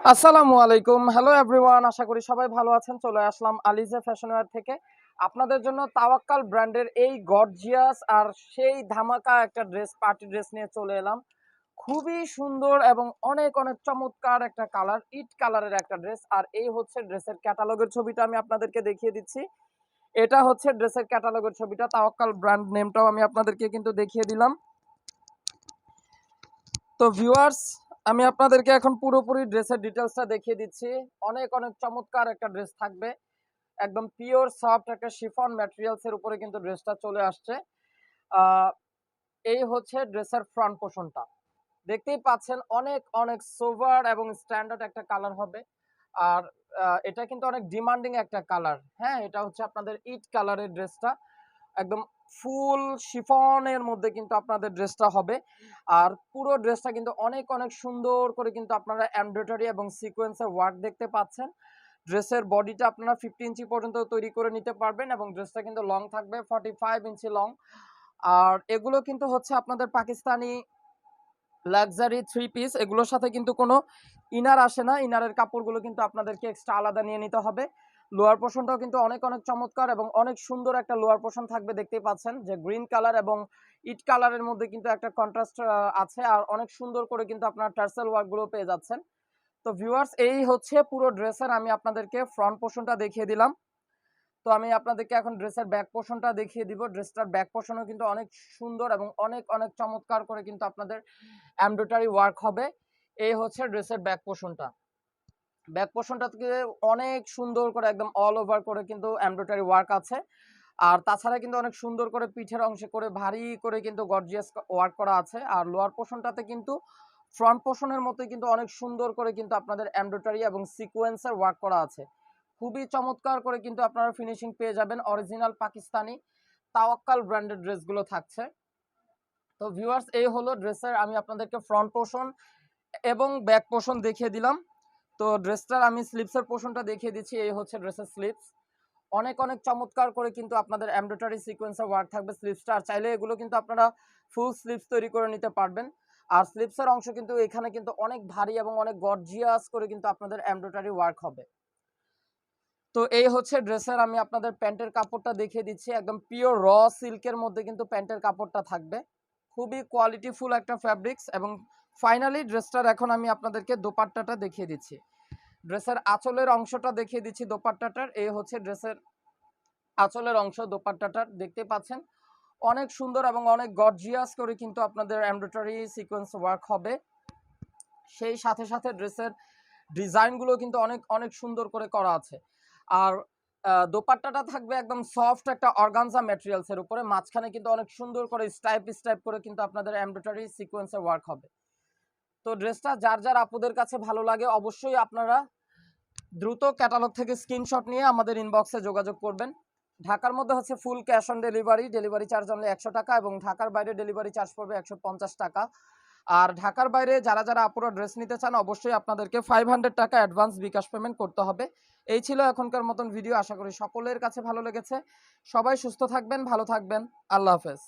আসসালামু আলাইকুম, hello everyone. আশা করি সবাই ভালো আছেন। চলে আসলাম আলিজা ফ্যাশন ওয়্যার থেকে আপনাদের জন্য তাওয়াক্কাল ব্র্যান্ডের এই গর্জিয়াস আর সেই ধামাকা একটা ড্রেস, পার্টি ড্রেস নিয়ে চলে এলাম। খুবই সুন্দর এবং অনেক অনেক চমৎকার একটা কালার, ইট কালারের একটা ড্রেস। আর এই হচ্ছে ড্রেসের ক্যাটালগের ছবিটা আমি আপনাদেরকে দেখিয়ে দিচ্ছি। এটা হচ্ছে ড্রেসের ক্যাটালগের ছবিটা, তাওয়াক্কাল ব্র্যান্ড নেমটাও আমি আপনাদেরকে কিন্তু দেখিয়ে দিলাম। তো ভিউয়ার্স, আমি আপনাদেরকে এখন পুরোপুরি ড্রেসের ডিটেলসটা দেখিয়ে দিচ্ছি। অনেক অনেক চমৎকার একটা ড্রেস থাকবে, একদম পিওর সফট একটা শিফন ম্যাটেরিয়ালস এর উপরে কিন্তু ড্রেসটা চলে আসছে। এই হচ্ছে ড্রেসের ফ্রন্ট পোর্শনটা, দেখতেই পাচ্ছেন অনেক অনেক সোভার এবং স্ট্যান্ডার্ড একটা কালার হবে। আর এটা কিন্তু অনেক ডিমান্ডিং একটা কালার। হ্যাঁ, এটা হচ্ছে আপনাদের ইট কালারের ড্রেসটা, একদম ফুল শিফনের মধ্যে কিন্তু আপনাদের ড্রেসটা হবে। আর পুরো ড্রেসটা কিন্তু অনেক অনেক সুন্দর করে কিন্তু আপনারা এমব্রয়ডারি এবং সিকোয়েন্সের ওয়ার্ক দেখতে পাচ্ছেন। ড্রেসের বডিটা আপনারা 50 ইঞ্চি পর্যন্ত তৈরি করে নিতে পারবেন এবং ড্রেসটা কিন্তু লং থাকবে 45 ইঞ্চি লং। আর এগুলো কিন্তু হচ্ছে আপনাদের পাকিস্তানি লাক্সারি থ্রি পিস, এগুলোর সাথে কিন্তু কোনো ইনার আসে না। ইনারের কাপড়গুলো কিন্তু আপনাদেরকে এক্সট্রা আলাদা নিয়ে নিতে হবে। লোয়ার পোর্শনটাও কিন্তু অনেক অনেক চমৎকার এবং অনেক সুন্দর একটা লোয়ার পোর্শন থাকবে। দেখতেই পাচ্ছেন যে গ্রিন কালার এবং ইট কালারের মধ্যে কিন্তু একটা কন্ট্রাস্ট আছে। আর অনেক সুন্দর করে কিন্তু আপনার টার্সেল ওয়ার্কগুলো পেয়ে যাচ্ছেন। তো ভিউয়ার্স, এই হচ্ছে পুরো ড্রেসের আমি আপনাদেরকে ফ্রন্ট পোর্শনটা দেখিয়ে দিলাম। তো আমি আপনাদেরকে এখন ড্রেসের ব্যাক পোর্শনটা দেখিয়ে দিব। ড্রেসটার ব্যাক পোর্শনও কিন্তু অনেক সুন্দর এবং অনেক অনেক চমৎকার করে কিন্তু আপনাদের এমব্রয়ডারি ওয়ার্ক হবে। এই হচ্ছে ড্রেসের ব্যাক পোর্শনটা। ব্যাক পোর্শনটাতে অনেক সুন্দর করে একদম অল ওভার করে কিন্তু এমব্রয়ডারি ওয়ার্ক আছে। আর তাছাড়া কিন্তু অনেক সুন্দর করে পিঠের অংশে করে ভারী করে কিন্তু গর্জিয়াস ওয়ার্ক করা আছে। আর লোয়ার পোর্শনটাতে কিন্তু ফ্রন্ট পোর্শনের মতোই কিন্তু অনেক সুন্দর করে কিন্তু আপনাদের এমব্রয়ডারি এবং সিকোয়েন্সের ওয়ার্ক করা আছে। খুবই চমৎকার করে কিন্তু আপনারা ফিনিশিং পেয়ে যাবেন। অরিজিনাল পাকিস্তানি তাওয়াক্কাল ব্র্যান্ডেড ড্রেসগুলো থাকছে। তো ভিউয়ার্স, এই হলো ড্রেসের আমি আপনাদেরকে ফ্রন্ট পোর্শন এবং ব্যাক পোর্শন দেখিয়ে দিলাম। তো ড্রেসটার আমি স্লিপসের পোর্শনটা দেখিয়ে দিচ্ছি। এই হচ্ছে ড্রেসের স্লিপস, অনেক অনেক চমৎকার করে কিন্তু আপনাদের এমব্রয়ডারি সিকোয়েন্সের ওয়ার্ক থাকবে স্লিপসটা। আর চাইলে এগুলো কিন্তু আপনারা ফুল স্লিপস তৈরি করে নিতে পারবেন। আর স্লিপসের অংশ কিন্তু এখানে কিন্তু অনেক ভারী এবং অনেক গর্জিয়াস করে কিন্তু আপনাদের এমব্রয়ডারি ওয়ার্ক হবে। তো এই হচ্ছে ড্রেসের আমি আপনাদের প্যান্টের কাপড়টা দেখিয়ে দিচ্ছি। একদম পিওর র সিল্কের মধ্যে কিন্তু প্যান্টের কাপড়টা থাকবে, খুবই কোয়ালিটিফুল একটা ফ্যাব্রিক্স। এবং ফাইনালি ড্রেসটার এখন আমি আপনাদেরকে দোপাট্টাটা দেখিয়ে দিচ্ছি। ড্রেসের আঁচলের অংশটা দেখিয়ে দিচ্ছি দোপাট্টাটার। এই হচ্ছে ড্রেসের আঁচলের অংশ দোপাট্টাটার, দেখতে পাচ্ছেন অনেক সুন্দর এবং অনেক গর্জিয়াস করে কিন্তু আপনাদের এমব্রয়ডারি সিকোয়েন্স ওয়ার্ক হবে। সেই সাথে সাথে ড্রেসের ডিজাইনগুলো কিন্তু অনেক অনেক সুন্দর করে করা আছে। আর দোপাট্টাটা থাকবে একদম সফট একটা অর্গানজা ম্যাটেরিয়ালসের উপরে, মাঝখানে কিন্তু অনেক সুন্দর করে স্টাইপ স্টাইপ করে কিন্তু আপনাদের এমব্রয়ডারি সিকোয়েন্সের ওয়ার্ক হবে। তো ড্রেসটা যার যার আপুদের কাছে ভালো লাগে অবশ্যই আপনারা দ্রুত ক্যাটালগ থেকে স্ক্রিনশট নিয়ে আমাদের ইনবক্সে যোগাযোগ করবেন। ঢাকার মধ্যে হচ্ছে full cash on delivery, delivery charge only 100 টাকা এবং ঢাকার বাইরে ডেলিভারি চার্জ পড়বে 150 টাকা। আর ঢাকার বাইরে যারা যারা আপুরা ড্রেস নিতে চান অবশ্যই আপনাদেরকে 500 টাকা অ্যাডভান্স বিকাশ পেমেন্ট করতে হবে। এই ছিল এখনকার মতন ভিডিও, আশা করি সকলের কাছে ভালো লেগেছে। সবাই সুস্থ থাকবেন, ভালো থাকবেন, আল্লাহ হাফেজ।